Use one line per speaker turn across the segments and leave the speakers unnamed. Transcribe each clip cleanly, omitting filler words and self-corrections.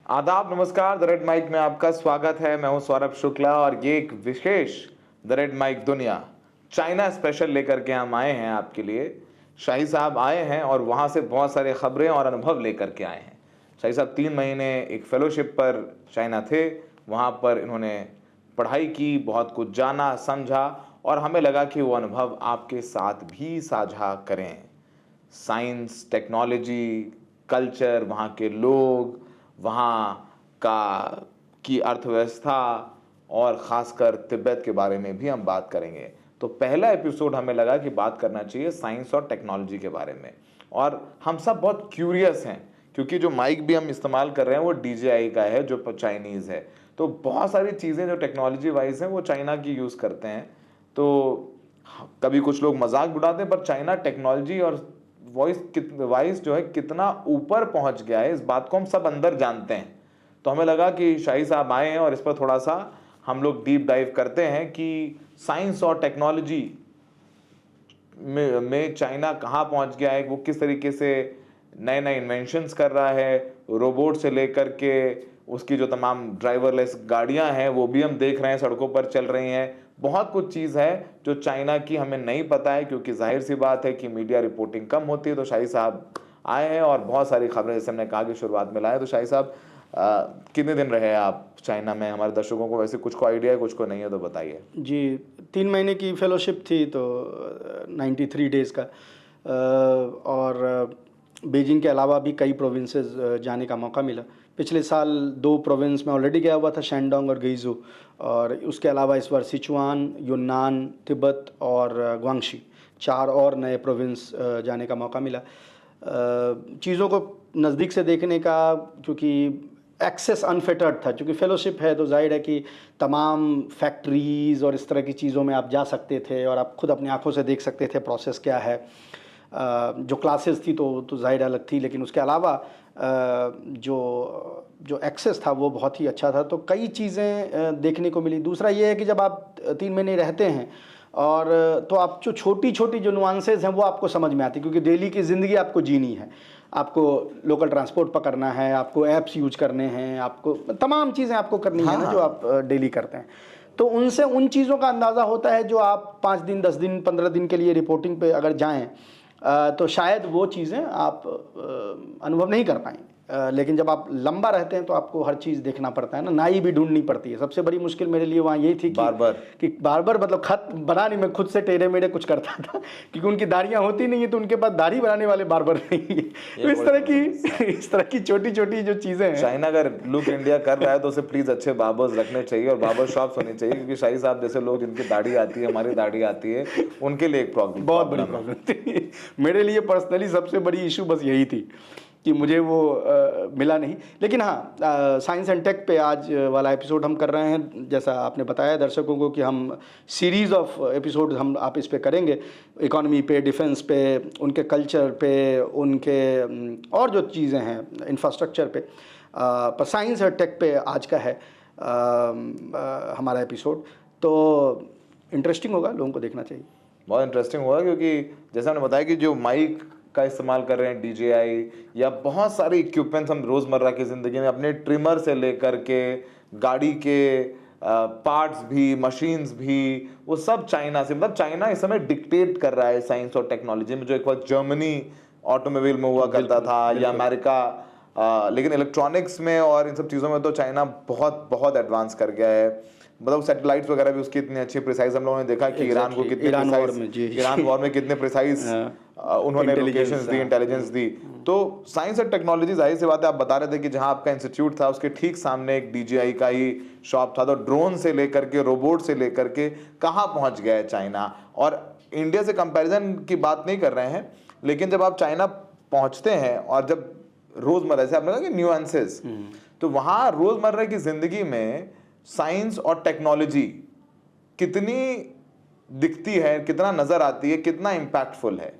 आदाब, नमस्कार। The red mic में आपका स्वागत है। मैं हूं सौरभ शुक्ला और ये एक विशेष द रेड माइक दुनिया चाइना स्पेशल लेकर के हम आए हैं आपके लिए। शाही साहब आए हैं और वहां से बहुत सारे खबरें और अनुभव लेकर के आए हैं। शाही साहब 3 महीने एक फेलोशिप पर चाइना थे। वहां पर इन्होंने पढ़ाई की, बहुत कुछ जाना समझा और हमें लगा कि वो अनुभव आपके साथ भी साझा करें। साइंस, टेक्नोलॉजी, कल्चर, वहाँ के लोग, वहाँ का की अर्थव्यवस्था और ख़ासकर तिब्बत के बारे में भी हम बात करेंगे। तो पहला एपिसोड हमें लगा कि बात करना चाहिए साइंस और टेक्नोलॉजी के बारे में। और हम सब बहुत क्यूरियस हैं क्योंकि जो माइक भी हम इस्तेमाल कर रहे हैं वो DJI का है जो चाइनीज़ है। तो बहुत सारी चीज़ें जो टेक्नोलॉजी वाइज हैं वो चाइना की यूज़ करते हैं। तो कभी कुछ लोग मजाक उड़ाते हैं, पर चाइना टेक्नोलॉजी और वॉइस जो है कितना ऊपर पहुंच गया है, इस बात को हम सब अंदर जानते हैं। तो हमें लगा कि शाही साहब आए हैं और इस पर थोड़ा सा हम लोग डीप डाइव करते हैं कि साइंस और टेक्नोलॉजी में चाइना कहाँ पहुंच गया है, वो किस तरीके से नए नए इन्वेंशंस कर रहा है। रोबोट से लेकर के उसकी जो तमाम ड्राइवरलेस गाड़ियां हैं वो भी हम देख रहे हैं, सड़कों पर चल रही हैं। बहुत कुछ चीज़ है जो चाइना की हमें नहीं पता है क्योंकि जाहिर सी बात है कि मीडिया रिपोर्टिंग कम होती है। तो शाही साहब आए हैं और बहुत सारी खबरें, जैसे हमने कहा कि शुरुआत में लाए। तो शाही साहब कितने दिन रहे आप चाइना में? हमारे दर्शकों को वैसे कुछ को आइडिया है, कुछ को नहीं है, तो बताइए।
जी, 3 महीने की फेलोशिप थी तो 93 डेज़ का और बीजिंग के अलावा भी कई प्रोविंसेस जाने का मौका मिला। पिछले साल 2 प्रोविंस में ऑलरेडी गया हुआ था, शैंडोंग और गईज़ू, और उसके अलावा इस बार सिचुआन, यूनान, तिब्बत और ग्वांगशी, 4 और नए प्रोविंस जाने का मौका मिला। चीज़ों को नज़दीक से देखने का, क्योंकि एक्सेस अनफिल्टर्ड था, क्योंकि फेलोशिप है तो जाहिर है कि तमाम फैक्ट्रीज़ और इस तरह की चीज़ों में आप जा सकते थे और आप खुद अपनी आंखों से देख सकते थे प्रोसेस क्या है। जो क्लासेस थी तो जाहिर अलग थी, लेकिन उसके अलावा जो एक्सेस था वो बहुत ही अच्छा था। तो कई चीज़ें देखने को मिली। दूसरा ये है कि जब आप 3 महीने रहते हैं और तो आप जो छोटी छोटी जो नुआंसेस हैं वो आपको समझ में आती, क्योंकि डेली की ज़िंदगी आपको जीनी है। आपको लोकल ट्रांसपोर्ट पकड़ना है, आपको ऐप्स यूज करने हैं, आपको तमाम चीज़ें आपको करनी है ना, जो आप डेली करते हैं। तो उनसे उन चीज़ों का अंदाज़ा होता है जो आप 5 दिन, 10 दिन, 15 दिन के लिए रिपोर्टिंग पे अगर जाएं तो शायद वो चीज़ें आप अनुभव नहीं कर पाएंगे। लेकिन जब आप लंबा रहते हैं तो आपको हर चीज़ देखना पड़ता है ना, नाई भी ढूंढनी पड़ती है। सबसे बड़ी मुश्किल मेरे लिए वहाँ यही थी कि बार बार मतलब खत बनाने में खुद से टेढ़े मेढ़े कुछ करता था, क्योंकि उनकी दाढ़ियाँ होती नहीं है तो उनके पास दाढ़ी बनाने वाले बार्बर नहीं है। तो इस तरह की छोटी छोटी जो चीज़ें हैं।
चाइना अगर लुक इंडिया कर रहा है तो उसे प्लीज़ अच्छे बार्बर्स रखने चाहिए और बार्बर शॉप्स होनी चाहिए, क्योंकि शाही साहब जैसे लोग जिनकी दाढ़ी आती है, हमारी दाढ़ी आती है, उनके लिए एक प्रॉब्लम,
बहुत बड़ी प्रॉब्लम थी। मेरे लिए पर्सनली सबसे बड़ी इशू बस यही थी कि मुझे वो मिला नहीं। लेकिन हाँ, साइंस एंड टेक पे आज वाला एपिसोड हम कर रहे हैं। जैसा आपने बताया दर्शकों को कि हम सीरीज़ ऑफ एपिसोड आप इस पे करेंगे, इकोनॉमी पे, डिफेंस पे, उनके कल्चर पे, उनके और जो चीज़ें हैं इंफ्रास्ट्रक्चर पे। पर साइंस और टेक पे आज का है हमारा एपिसोड। तो इंटरेस्टिंग होगा, लोगों को देखना चाहिए।
बहुत इंटरेस्टिंग होगा क्योंकि जैसे हमने बताया कि जो माइक का इस्तेमाल कर रहे हैं DJI, या बहुत सारे इक्विपमेंट्स हम रोज़मर्रा की ज़िंदगी में अपने ट्रिमर से लेकर के गाड़ी के पार्ट्स भी, मशीन्स भी, वो सब चाइना से, मतलब चाइना इस समय डिक्टेट कर रहा है साइंस और टेक्नोलॉजी में। जो एक वक्त जर्मनी ऑटोमोबाइल में हुआ करता था या अमेरिका, लेकिन इलेक्ट्रॉनिक्स में और इन सब चीज़ों में तो चाइना बहुत बहुत एडवांस कर गया है। मतलब सैटेलाइट्स वगैरह भी उसकी इतनी अच्छी प्रिसाइज, हम लोगों ने देखा कि ईरान को कितने ईरान वॉर में कितने प्रिसाइज उन्होंने लोकेशंस दी, इंटेलिजेंस दी। तो साइंस और टेक्नोलॉजी, जाहिर सी बात है, आप बता रहे थे कि जहां आपका इंस्टीट्यूट था उसके ठीक सामने एक DJI का ही शॉप था। तो ड्रोन से लेकर के, रोबोट से लेकर के कहाँ पहुंच गया है चाइना। और इंडिया से कंपैरिजन की बात नहीं कर रहे हैं, लेकिन जब आप चाइना पहुंचते हैं और जब रोजमर्रा से आपने कहा कि न्यूएंसेस, तो वहां रोजमर्रा की जिंदगी में साइंस और टेक्नोलॉजी कितनी दिखती है, कितना नजर आती है, कितना इम्पैक्टफुल है?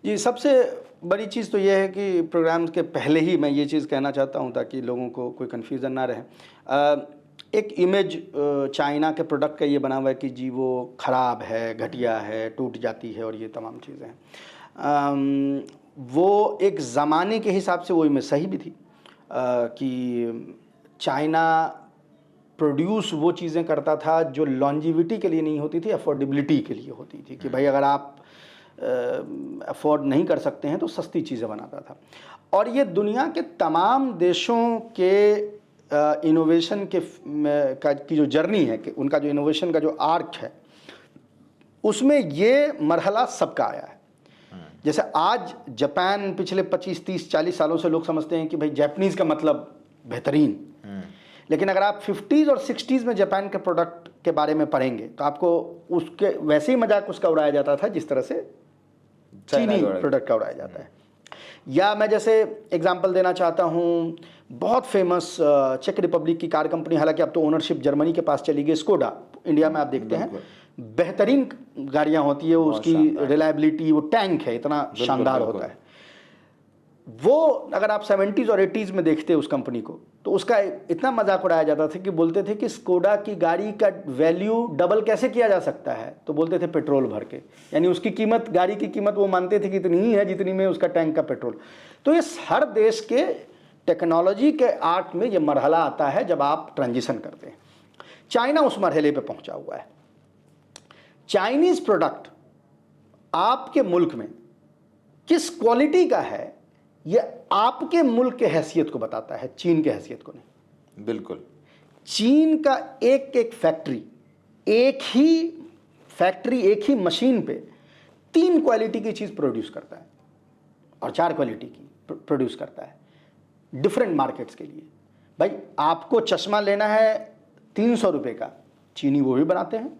जी, सबसे बड़ी चीज़ तो ये है कि प्रोग्राम के पहले ही मैं ये चीज़ कहना चाहता हूँ ताकि लोगों को कोई कन्फ्यूज़न ना रहे। एक इमेज चाइना के प्रोडक्ट का ये बना हुआ है कि जी वो ख़राब है, घटिया है, टूट जाती है और ये तमाम चीज़ें हैं। वो एक ज़माने के हिसाब से वो इमेज सही भी थी। कि चाइना प्रोड्यूस वो चीज़ें करता था जो लॉन्जिविटी के लिए नहीं होती थी, अफोर्डेबिलिटी के लिए होती थी, कि भाई अगर आप अफोर्ड नहीं कर सकते हैं तो सस्ती चीज़ें बनाता था। और ये दुनिया के तमाम देशों के इनोवेशन की जो जर्नी है, कि उनका जो इनोवेशन का जो आर्क है, उसमें ये मरहला सबका आया है। जैसे आज जापान पिछले 25, 30, 40 सालों से लोग समझते हैं कि भाई जापानीज़ का मतलब बेहतरीन, लेकिन अगर आप 50s और 60s में जापान के प्रोडक्ट के बारे में पढ़ेंगे तो आपको उसके वैसे ही मजाक उसका उड़ाया जाता था जिस तरह से चीनी प्रोडक्ट का उड़ाया जाता है। या मैं जैसे एग्जांपल देना चाहता हूँ, बहुत फेमस चेक रिपब्लिक की कार कंपनी, हालांकि अब तो ओनरशिप जर्मनी के पास चली गई, स्कोडा, इंडिया में आप देखते हैं बेहतरीन गाड़ियाँ होती है, उसकी रिलायबिलिटी, वो टैंक है इतना शानदार होता है। वो अगर आप 70s और 80s में देखते उस कंपनी को, तो उसका इतना मजाक उड़ाया जाता था कि बोलते थे कि स्कोडा की गाड़ी का वैल्यू डबल कैसे किया जा सकता है, तो बोलते थे पेट्रोल भर के, यानी उसकी कीमत, गाड़ी की कीमत वो मानते थे कि इतनी ही है जितनी में उसका टैंक का पेट्रोल। तो इस हर देश के टेक्नोलॉजी के आर्ट में ये मरहला आता है जब आप ट्रांजिशन करते हैं। चाइना उस मरहले पे पहुंचा हुआ है। चाइनीज प्रोडक्ट आपके मुल्क में किस क्वालिटी का है, ये आपके मुल्क के हैसियत को बताता है, चीन के हैसियत को नहीं।
बिल्कुल।
चीन का एक एक फैक्ट्री, एक ही मशीन पे 3 क्वालिटी की चीज़ प्रोड्यूस करता है और 4 क्वालिटी की प्रोड्यूस करता है डिफरेंट मार्केट्स के लिए। भाई आपको चश्मा लेना है 300 रुपये का, चीनी वो भी बनाते हैं।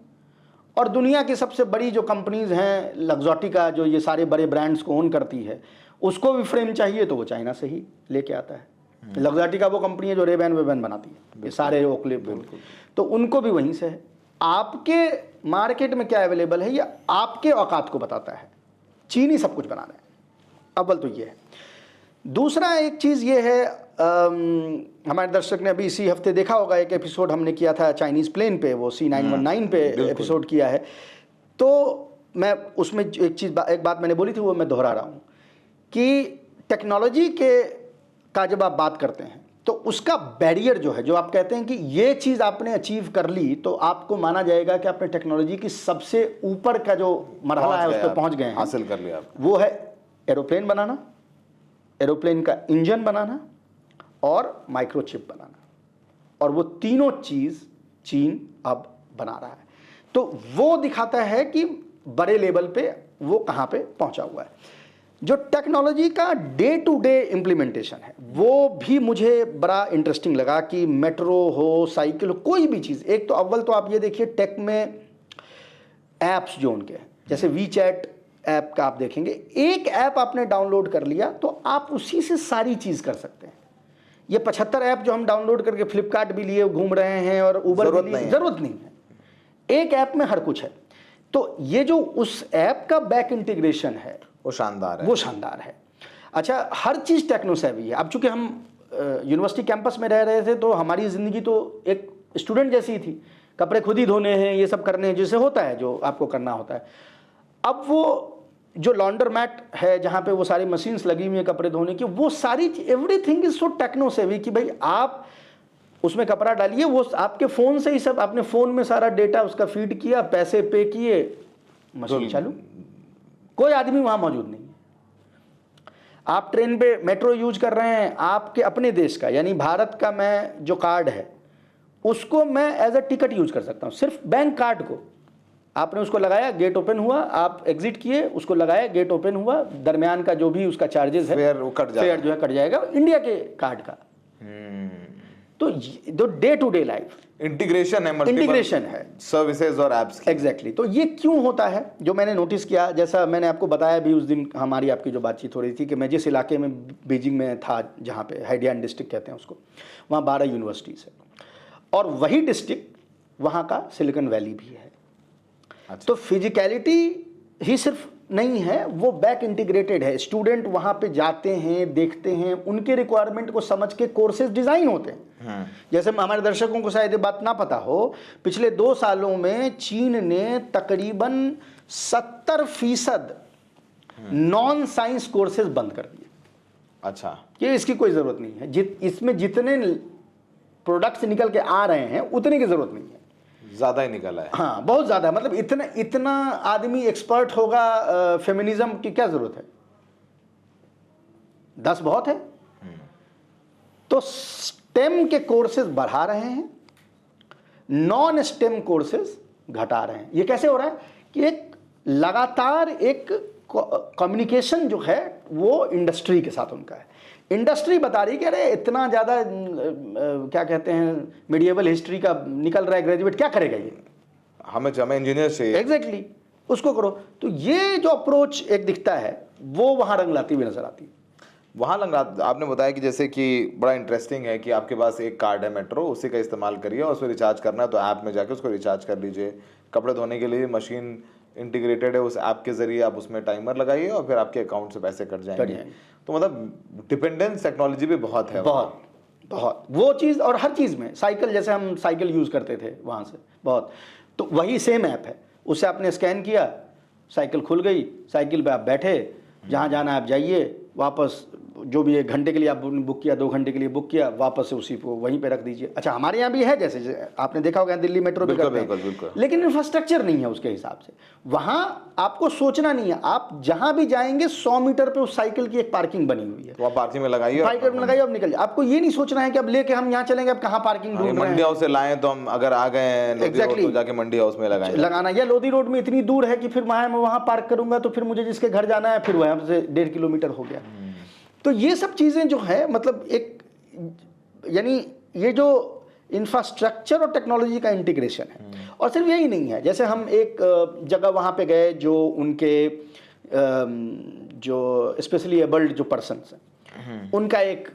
और दुनिया की सबसे बड़ी जो कंपनीज हैं, लग्जोटिका जो ये सारे बड़े ब्रांड्स को ओन करती है, उसको भी फ्रेम चाहिए तो वो चाइना से ही लेके आता है। लग्जोटिका वो कंपनी है जो रेबैन वेबैन बनाती है, ये सारे ओकले, तो उनको भी वहीं से है। आपके मार्केट में क्या अवेलेबल है ये आपके औकात को बताता है। चीनी सब कुछ बना रहे हैं, अव्वल तो ये है। दूसरा एक चीज़ ये है, हमारे दर्शक ने अभी इसी हफ्ते देखा होगा, एक एपिसोड हमने किया था चाइनीज़ प्लेन पे, वो C919 पे एपिसोड किया है। तो मैं उसमें एक बात मैंने बोली थी, वो मैं दोहरा रहा हूँ कि टेक्नोलॉजी का जब आप बात करते हैं तो उसका बैरियर जो है, जो आप कहते हैं कि ये चीज़ आपने अचीव कर ली तो आपको माना जाएगा कि आपने टेक्नोलॉजी की सबसे ऊपर का जो मरहला है उस पर पहुँच गए हैं,
हासिल कर लिया।
वो है एरोप्लेन बनाना, एरोप्लेन का इंजन बनाना और माइक्रोचिप बनाना। और वो तीनों चीज़ चीन अब बना रहा है। तो वो दिखाता है कि बड़े लेवल पे वो कहाँ पे पहुँचा हुआ है। जो टेक्नोलॉजी का डे टू डे इम्प्लीमेंटेशन है वो भी मुझे बड़ा इंटरेस्टिंग लगा, कि मेट्रो हो, साइकिल हो, कोई भी चीज़। एक तो अव्वल तो आप ये देखिए टेक में ऐप्स जो उनके हैं, जैसे वीचैट ऐप का आप देखेंगे, एक ऐप आपने डाउनलोड कर लिया तो आप उसी से सारी चीज़ कर सकते हैं। ये 75 ऐप जो हम डाउनलोड करके फ्लिपकार्ट भी लिए घूम रहे हैं और ऊबर भी लिए, ज़रूरत नहीं है, एक ऐप में हर कुछ है। तो ये जो उस ऐप का बैक इंटीग्रेशन है
वो शानदार है,
वो शानदार है। अच्छा, हर चीज़ टेक्नो सेवी है। अब चूंकि हम यूनिवर्सिटी कैंपस में रह रहे थे तो हमारी ज़िंदगी तो एक स्टूडेंट जैसी ही थी, कपड़े खुद ही धोने हैं, ये सब करने हैं, जैसे होता है जो आपको करना होता है। अब वो जो लॉन्डर मैट है जहाँ पे वो सारी मशीन्स लगी हुई हैं कपड़े धोने की, वो सारी एवरीथिंग इज सो टेक्नो सेवी कि भाई आप उसमें कपड़ा डालिए, वो आपके फ़ोन से ही सब, आपने फ़ोन में सारा डेटा उसका फीड किया, पैसे पे किए, मशीन चालू, कोई आदमी वहाँ मौजूद नहीं है। आप ट्रेन पे मेट्रो यूज कर रहे हैं, आपके अपने देश का यानी भारत का मैं जो कार्ड है उसको मैं एज अ टिकट यूज कर सकता हूँ। सिर्फ बैंक कार्ड को आपने उसको लगाया, गेट ओपन हुआ, आप एग्जिट किए, उसको लगाया, गेट ओपन हुआ, दरमियान का जो भी उसका चार्जेस है
फेयर जो है
कट जाएगा इंडिया के कार्ड का। तो day to day life
integration है,
इंटीग्रेशन है
सर्विसेज और एप्स की।
एग्जैक्टली। तो ये क्यों होता है, जो मैंने नोटिस किया, जैसा मैंने आपको बताया भी उस दिन हमारी आपकी जो बातचीत हो रही थी, कि मैं जिस इलाके में बीजिंग में था, जहाँ पे हैडियान डिस्ट्रिक्ट कहते हैं उसको, वहाँ 12 यूनिवर्सिटीज़ है और वही डिस्ट्रिक्ट वहाँ का सिलिकॉन वैली भी है।
अच्छा।
तो फिजिकलिटी ही सिर्फ नहीं है, वो बैक इंटीग्रेटेड है। स्टूडेंट वहाँ पे जाते हैं, देखते हैं, उनके रिक्वायरमेंट को समझ के कोर्सेज डिज़ाइन होते हैं। जैसे हमारे दर्शकों को शायद ये बात ना पता हो, पिछले 2 सालों में चीन ने तकरीबन 70% नॉन साइंस कोर्सेज बंद कर दिए।
अच्छा,
कि इसकी कोई ज़रूरत नहीं है, इसमें जितने प्रोडक्ट्स निकल के आ रहे हैं उतने की ज़रूरत नहीं है,
ज़्यादा ही निकला है।
हाँ बहुत ज़्यादा, मतलब इतना इतना आदमी एक्सपर्ट होगा फेमिनिज्म की क्या ज़रूरत है, 10 बहुत है। तो स्टेम के कोर्सेज बढ़ा रहे हैं, नॉन स्टेम कोर्सेज घटा रहे हैं। ये कैसे हो रहा है कि एक लगातार एक कम्युनिकेशन जो है वो इंडस्ट्री के साथ उनका है, इंडस्ट्री बता रही कि अरे इतना ज़्यादा क्या कहते हैं मिडिएवल हिस्ट्री का निकल रहा है ग्रेजुएट, क्या करेगा ये,
हमें इंजीनियर चाहिए।
एग्जैक्टली, उसको करो। तो ये जो अप्रोच एक दिखता है वो वहाँ रंग लाती हुई नजर आती है।
वहाँ लग रहा, आपने बताया कि जैसे कि बड़ा इंटरेस्टिंग है कि आपके पास एक कार्ड है मेट्रो, उसी का इस्तेमाल करिए और उसमें रिचार्ज करना है तो ऐप में जाके उसको रिचार्ज कर लीजिए। कपड़े धोने के लिए मशीन इंटीग्रेटेड है, उस ऐप के जरिए आप उसमें टाइमर लगाइए और फिर आपके अकाउंट से पैसे कट जाएंगे। तो मतलब डिपेंडेंस टेक्नोलॉजी भी बहुत है,
बहुत बहुत वो चीज़। और हर चीज़ में साइकिल, जैसे हम साइकिल यूज़ करते थे वहाँ से बहुत, तो वही सेम ऐप है, उससे आपने स्कैन किया, साइकिल खुल गई, साइकिल पे आप बैठे, जहाँ जाना है आप जाइए, वापस जो भी 1 घंटे के लिए आप बुक किया, 2 घंटे के लिए बुक किया, वापस से उसी को वहीं पे रख दीजिए। अच्छा, हमारे यहाँ भी है, जैसे आपने देखा होगा दिल्ली मेट्रो पे करते हैं, लेकिन इंफ्रास्ट्रक्चर नहीं है उसके हिसाब से। वहाँ आपको सोचना नहीं है, आप जहाँ भी जाएंगे 100 मीटर पे उस साइकिल की एक पार्किंग बनी हुई है,
तो आप पार्किंग में लगाइए,
पार्किंग में लगाइए, अब निकल जाए। आपको ये नहीं सोचना है कि अब लेके हम यहाँ चलेंगे, अब कहाँ पार्किंग ढूंढ रहे हैं।
मंडी हाउस से लाएं तो हम अगर आ गए तो जाके मंडी हाउस में
लगाना, या लोधी रोड में इतनी दूर है कि फिर मैं वहाँ पार्क करूंगा तो फिर मुझे जिसके घर जाना है फिर वहाँ से 1.5 किलोमीटर हो गया। तो ये सब चीज़ें जो है, मतलब एक यानी ये जो इंफ्रास्ट्रक्चर और टेक्नोलॉजी का इंटीग्रेशन है। और सिर्फ यही नहीं है, जैसे हम एक जगह वहाँ पे गए जो उनके जो स्पेशली एबल्ड जो पर्सन्स हैं उनका एक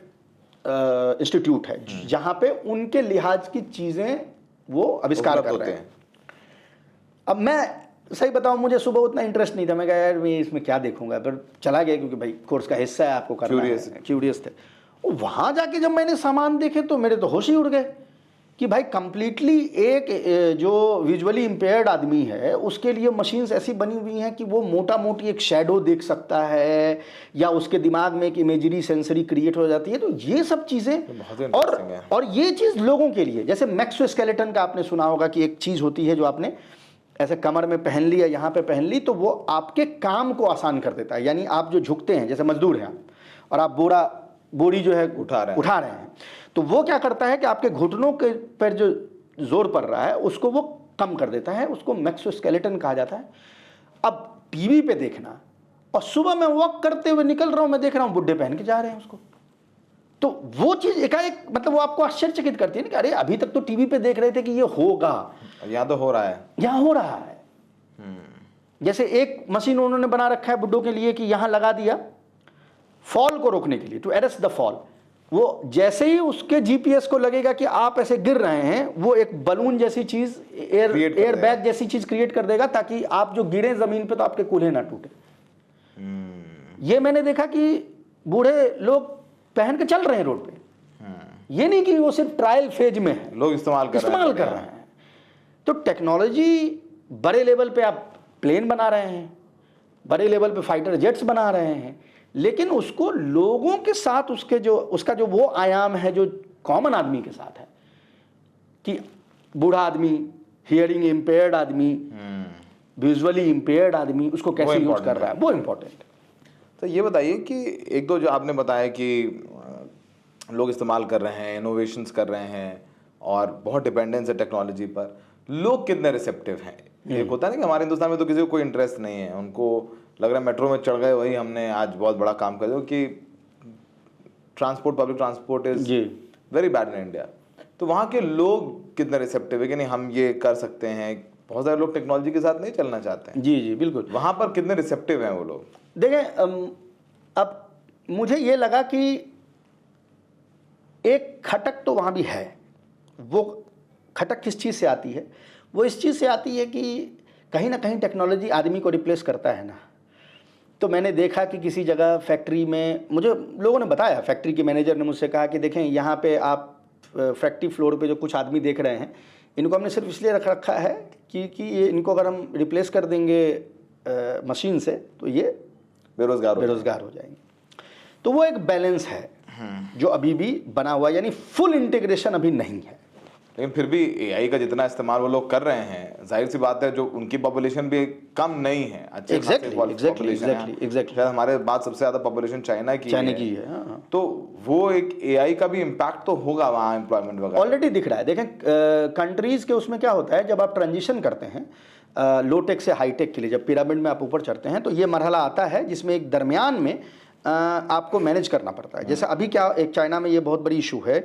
इंस्टीट्यूट है जहाँ पे उनके लिहाज की चीज़ें वो आविष्कार कर रहे हैं। अब मैं सही बताऊं, मुझे सुबह उतना इंटरेस्ट नहीं था, मैं कहा यार मैं इसमें क्या देखूंगा, पर चला गया क्योंकि भाई कोर्स का हिस्सा है, आपको करना है, क्यूरियस थे। वहाँ जाके जब मैंने सामान देखे तो मेरे तो होश ही उड़ गए कि भाई कंप्लीटली एक जो विजुअली इम्पेयर्ड आदमी है उसके लिए मशीन्स ऐसी बनी हुई हैं कि वो मोटा मोटी एक शैडो देख सकता है, या उसके दिमाग में एक इमेजरी सेंसरी क्रिएट हो जाती है। तो ये सब चीज़ें, और ये चीज़ लोगों के लिए, जैसे मैक्सोस्केलेटन का आपने सुना होगा कि एक चीज़ होती है जो आपने ऐसे कमर में पहन ली या यहाँ पे पहन ली, तो वो आपके काम को आसान कर देता है। यानी आप जो झुकते हैं, जैसे मजदूर हैं आप और आप बोरी जो है उठा रहे हैं, तो वो क्या करता है कि आपके घुटनों के पर जो जोर पड़ रहा है उसको वो कम कर देता है, उसको मैक्सोस्केलेटन कहा जाता है। अब टीवी पे देखना, और सुबह मैं वॉक करते हुए निकल रहा हूँ, मैं देख रहा हूँ बुड्ढे पहन के जा रहे हैं उसको, तो वो चीज़ एकाएक मतलब वो आपको आश्चर्यचकित करती है ना कि अरे अभी तक तो टीवी पे देख रहे थे कि ये होगा,
यहाँ तो हो रहा है,
यहाँ हो रहा है। जैसे एक मशीन उन्होंने बना रखा है बुड्ढों के लिए कि यहाँ लगा दिया फॉल को रोकने के लिए, टू अरेस्ट द फॉल। वो जैसे ही उसके जीपीएस को लगेगा कि आप ऐसे गिर रहे हैं, वो एक बलून जैसी चीज, एयर बैग जैसी चीज क्रिएट कर देगा ताकि आप जो गिरे जमीन पे तो आपके कूल्हे ना टूटे। ये मैंने देखा कि बूढ़े लोग पहन के चल रहे हैं रोड पे, ये नहीं कि वो सिर्फ ट्रायल फेज में है,
लोग इस्तेमाल कर रहे हैं।
तो टेक्नोलॉजी बड़े लेवल पे आप प्लेन बना रहे हैं, बड़े लेवल पे फाइटर जेट्स बना रहे हैं, लेकिन उसको लोगों के साथ उसका जो वो आयाम है जो कॉमन आदमी के साथ है कि बूढ़ा आदमी, हियरिंग इम्पेयर्ड आदमी, विजुअली इम्पेयर्ड आदमी, उसको कैसे यूज कर रहा है, वो इम्पोर्टेंट है।
तो ये बताइए कि एक दो जो आपने बताया कि लोग इस्तेमाल कर रहे हैं, इनोवेशंस कर रहे हैं और बहुत डिपेंडेंस है टेक्नोलॉजी पर, लोग कितने रिसेप्टिव हैं? एक होता है ना कि हमारे हिंदुस्तान में तो किसी को कोई इंटरेस्ट नहीं है, उनको लग रहा है मेट्रो में चढ़ गए वही हमने आज बहुत बड़ा काम कर दिया, कि public transport is very bad in India. तो वहाँ के लोग कितने रिसेप्टिव है कि नहीं हम ये कर सकते हैं? बहुत सारे लोग टेक्नोलॉजी के साथ नहीं चलना चाहते हैं।
जी बिल्कुल।
वहाँ पर कितने रिसेप्टिव हैं वो लोग?
देखें, अब मुझे ये लगा कि एक खटक तो वहाँ भी है। वो खटक किस चीज़ से आती है? वो इस चीज़ से आती है कि कहीं ना कहीं टेक्नोलॉजी आदमी को रिप्लेस करता है ना। तो मैंने देखा कि किसी जगह फैक्ट्री में, मुझे लोगों ने बताया, फैक्ट्री के मैनेजर ने मुझसे कहा कि देखें यहाँ पे आप फैक्ट्री फ्लोर पे जो कुछ आदमी देख रहे हैं, इनको हमने सिर्फ इसलिए रखा है कि ये इनको अगर हम रिप्लेस कर देंगे मशीन से तो ये बेरोज़गार हो जाएंगे। तो वो एक बैलेंस है जो अभी भी बना हुआ, यानी फुल इंटीग्रेशन अभी नहीं है।
लेकिन फिर भी एआई का जितना इस्तेमाल वो लोग कर रहे हैं, जाहिर सी बात है, जो उनकी पॉपुलेशन भी कम नहीं है, अच्छे
Exactly,
शायद हमारे बाद सबसे ज्यादा पॉपुलेशन चाइना की
है। हाँ।
तो वो एक एआई का भी इम्पैक्ट तो होगा वहाँ एम्प्लॉयमेंट वगैरह।
ऑलरेडी दिख रहा है। देखें कंट्रीज के उसमें क्या होता है, जब आप ट्रांजिशन करते हैं लो टेक से हाई टेक के लिए, जब पिरामिड में आप ऊपर चढ़ते हैं तो ये मरहला आता है जिसमें एक दरमियान में आपको मैनेज करना पड़ता है। जैसे अभी क्या, एक चाइना में ये बहुत बड़ी इशू है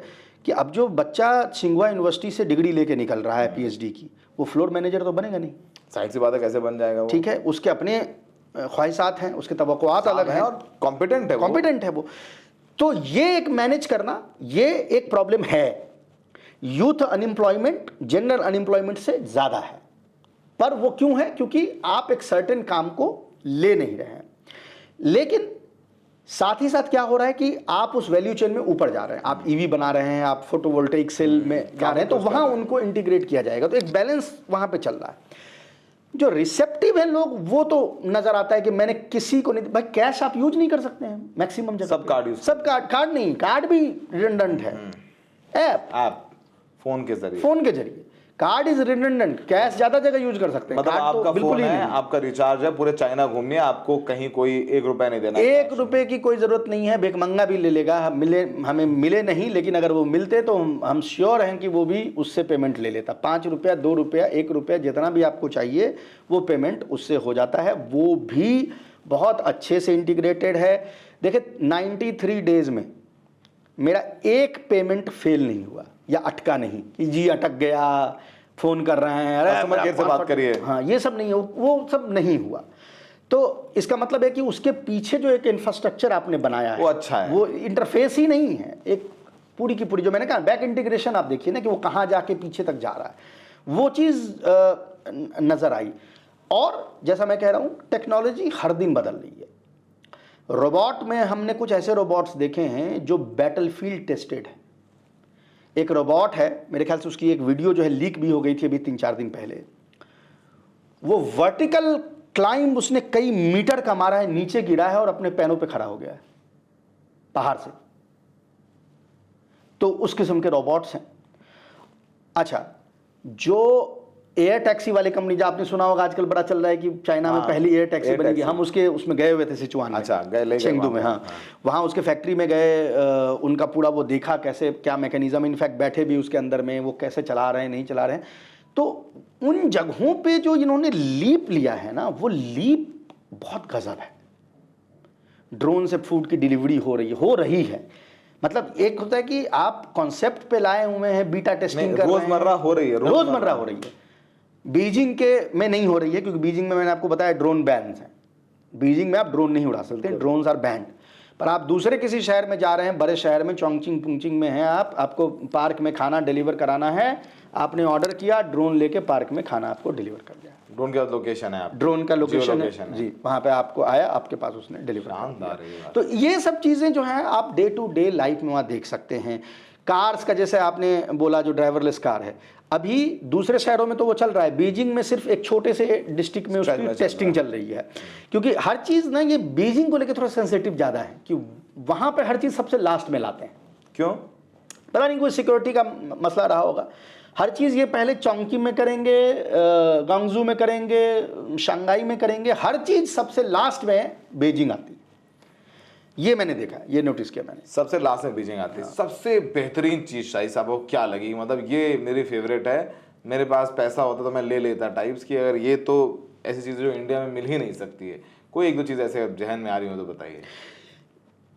कि अब जो बच्चा सिंघुआ यूनिवर्सिटी से डिग्री लेके निकल रहा है पीएचडी की, वो फ्लोर मैनेजर तो बनेगा नहीं।
जाहिर सी बात है, कैसे बन जाएगा वो?
ठीक है, उसके अपने ख्वाहिशात हैं, उसके तवक्कुआत अलग हैं
और कॉम्पिटेंट है वो।
तो ये एक मैनेज करना, ये एक प्रॉब्लम है। यूथ अनएम्प्लॉयमेंट जनरल अनएम्प्लॉयमेंट से ज़्यादा है, पर वो क्यों है? क्योंकि आप एक सर्टेन काम को ले नहीं रहे हैं। लेकिन साथ ही साथ क्या हो रहा है कि आप उस वैल्यू चेन में ऊपर जा रहे हैं, आप ईवी बना रहे हैं, आप फोटोवोल्टेइक सेल में जा रहे हैं, तो वहाँ उनको इंटीग्रेट किया जाएगा, तो एक बैलेंस वहाँ पे चल रहा है। जो रिसेप्टिव है लोग, वो तो नजर आता है कि मैंने किसी को नहीं, भाई कैश आप यूज नहीं कर सकते हैं मैक्सिमम जगह,
सब कार्ड यूज,
सब कार्ड नहीं, कार्ड भी रिडंडेंट है। ऐप
फोन के जरिए
कार्ड इज रिडंडेंट, कैश ज्यादा जगह यूज कर सकते हैं।
मतलब आपका फोन है, आपका रिचार्ज है, पूरे चाइना घूमिए, आपको कहीं कोई 1 रुपया नहीं देना,
1 रुपए की कोई जरूरत नहीं है। भिखमंगा भी ले लेगा, हमें मिले नहीं, लेकिन अगर वो मिलते तो हम श्योर हैं कि वो भी उससे पेमेंट ले लेता। 5 रुपया, 2 रुपया, 1 रुपया, जितना भी आपको चाहिए वो पेमेंट उससे हो जाता है। वो भी बहुत अच्छे से इंटीग्रेटेड है। देखिए 93 डेज में मेरा एक पेमेंट फेल नहीं हुआ या अटका नहीं कि जी अटक गया, फोन कर रहे हैं, अरे
कस्टमर केयर से बात करिए,
हाँ, ये सब नहीं, वो सब नहीं हुआ। तो इसका मतलब है कि उसके पीछे जो एक इंफ्रास्ट्रक्चर आपने बनाया है
वो अच्छा है,
वो इंटरफेस ही नहीं है, एक पूरी की पूरी जो मैंने कहा बैक इंटीग्रेशन, आप देखिए ना कि वो कहाँ जाके पीछे तक जा रहा है, वो चीज़ नज़र आई। और जैसा मैं कह रहा हूँ, टेक्नोलॉजी हर दिन बदल रही है। रोबोट में हमने कुछ ऐसे रोबोट्स देखे हैं जो बैटलफील्ड टेस्टेड है। एक रोबोट है, मेरे ख्याल से उसकी एक वीडियो जो है लीक भी हो गई थी अभी 3-4 दिन पहले। वो वर्टिकल क्लाइंब उसने कई मीटर का मारा है, नीचे गिरा है और अपने पैरों पे खड़ा हो गया है पहाड़ से। तो उस किस्म के रोबोट्स हैं। अच्छा, जो एयर टैक्सी वाली कंपनी, जो आपने सुना होगा आजकल बड़ा चल रहा है कि चाइना में पहली एयर टैक्सी बनेगी, हम उसमें गए हुए थे सिचुआन में, चेंगडू में। हाँ, वहाँ उसके फैक्ट्री में गए, उनका पूरा वो देखा कैसे क्या मैकेनिज्म, इनफैक्ट बैठे भी उसके अंदर में, वो कैसे चला रहे हैं नहीं चला रहे हैं। तो उन जगहों पे जो इन्होंने लीप लिया है ना, वो लीप बहुत गजब है। ड्रोन से फूड की डिलीवरी हो रही है। मतलब एक होता है कि आप कॉन्सेप्ट पे लाए हुए हैं, बीटा टेस्टिंग कर रहे हैं, रोजमर्रा हो रही है। बीजिंग के में नहीं हो रही है, क्योंकि बीजिंग में मैंने आपको बताया ड्रोन बैन है। बीजिंग में आप ड्रोन नहीं उड़ा सकते, ड्रोन्स आर बैंड। पर आप दूसरे किसी शहर में जा रहे हैं, बड़े शहर में, चोंगचिंग पुंगचिंग में हैं आपको पार्क में खाना डिलीवर कराना है, आपने ऑर्डर किया, ड्रोन लेके पार्क में खाना आपको डिलीवर कर दिया।
ड्रोन का लोकेशन है,
ड्रोन का लोकेशन है जी, वहाँ पे आपको आया, आपके पास उसने डिलीवर कर दिया। तो ये सब चीज़ें जो हैं आप डे टू डे लाइफ में वहाँ देख सकते हैं। कार्स का जैसे आपने बोला, जो ड्राइवरलेस कार है, अभी दूसरे शहरों में तो वो चल रहा है, बीजिंग में सिर्फ एक छोटे से डिस्ट्रिक्ट में उसकी टेस्टिंग चल रही है। क्योंकि हर चीज़ ना, ये बीजिंग को लेकर थोड़ा सेंसिटिव ज़्यादा है कि वहाँ पे हर चीज़ सबसे लास्ट में लाते हैं।
क्यों?
पता नहीं, कोई सिक्योरिटी का मसला रहा होगा। हर चीज़ ये पहले चौंकी में करेंगे, गांगजू में करेंगे, शंघाई में करेंगे, हर चीज़ सबसे लास्ट में बीजिंग आती है। ये मैंने देखा, ये नोटिस किया मैंने,
सबसे लास्ट में बीजिंग आती है। सबसे बेहतरीन चीज़ शाही साहब को क्या लगी? मतलब ये मेरी फेवरेट है, मेरे पास पैसा होता तो मैं ले लेता टाइप्स की। अगर ये तो ऐसी चीज़ें जो इंडिया में मिल ही नहीं सकती है, कोई 1-2 चीज़ ऐसे जहन में आ रही हो तो बताइए।